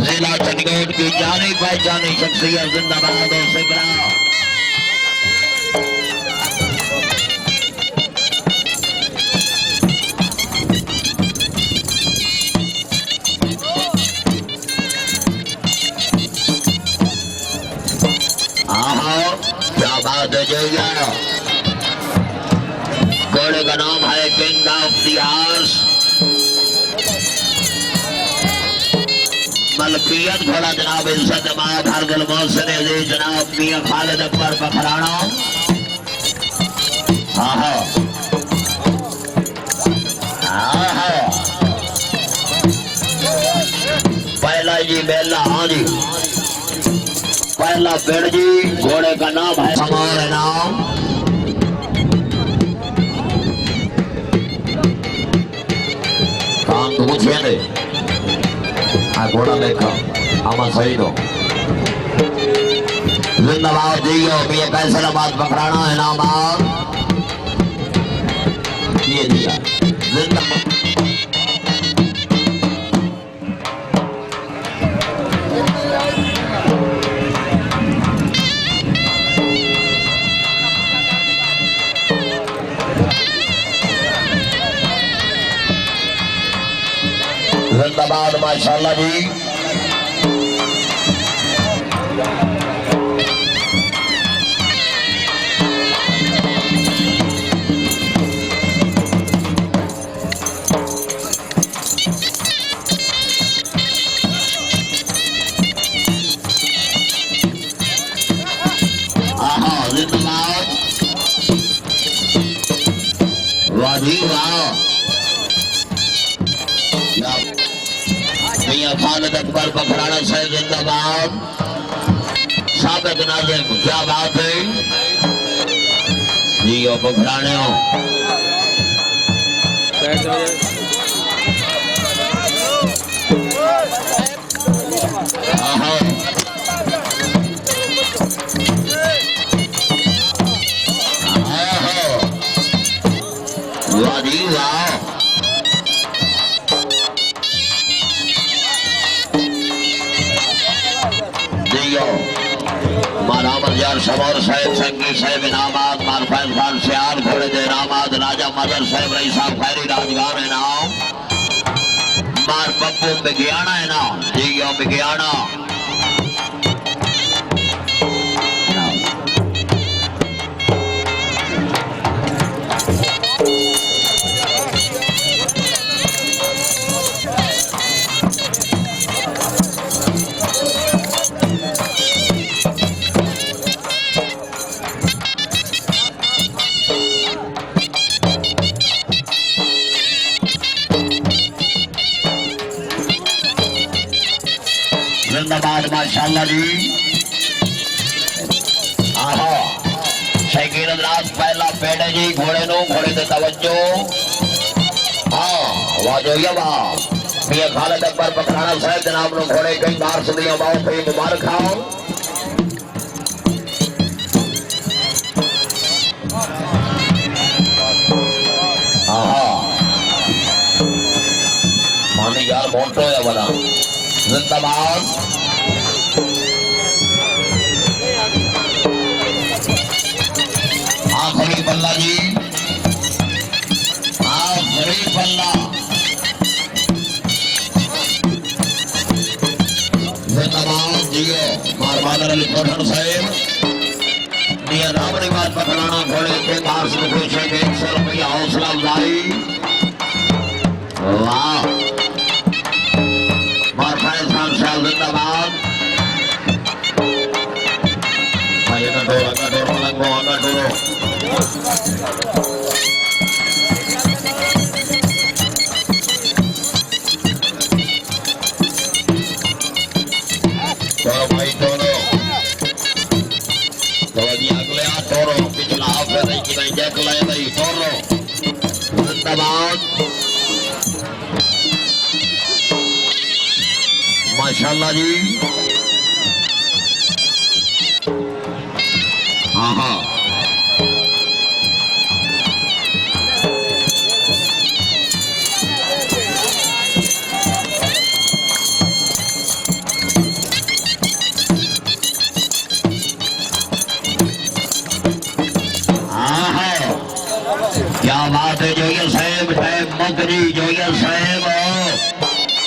जिला चंडीगढ़ की जानी पहचानी शख्सियत जिंदाबाद और सिमरा क्या बात है जोया। घोड़े का नाम है किंग ऑफ इतिहास मलकियत घोड़ा जनाब इज्जत माद हरगल मोहसिन अजीज जनाब मियां खालिद अकबर पखराना। पहला जी बेला हाँ जी पहला पेड़ जी घोड़े का नाम है हमारे नाम काम तो पूछिए दे घोड़ा देखा हम सही दो जिंदाबाद जियो मियां कैसराबाद पकड़ाना है नाम ये दिया जिंदाबाद। जिंदाबाद माशाल्लाह जी। जिंदाबाद वाह जी वाह। मियां खालिद अकबर पखराना से जिंदाबाद। साबिक नाज़िम क्या बात है जी ओ पखराने हो वाह जी वाह। मारामर शमौर साहेब संगी साहेब इनामात मारफैज खान सियार घोड़े दे इनामात राजा मदर साहेब रई साहब खैरी राजगार इनाम मार पप्पू बिगियाना इनाम जी बिगियाना। जिंदाबाद माशाल्लाह जी। शकीर रात पहला पेड़ जी घोड़े नो घोड़े से तवज्जो वाह जो ये वाह। मियां खालिद अकबर पखराना साहब जनाब नो घोड़े कई बार सुनिया बहुत ही मुबारक खाओ। मानी यार मोटो है बना जिंदाबाद। आखिरी पल्ला जी आखिरी पल्ला जिंदाबाद जियो मारवादर अली पठान साहेब ये रावणी बात पकड़ाना घोड़े के पास में खुश है 100 रुपया हौसला अफजाई वाह फैज खान साहब जिंदाबाद भाई अगर डोर पलंग वो अगर डोरो भाई दोनों तो अभी अगले आ टोरो पिछला हाफे नहीं कि नहीं देख ले नहीं टोरो जिंदाबाद माशाल्लाह जी हाँ हाँ क्या बात है जो ये साहेब मुकरी जो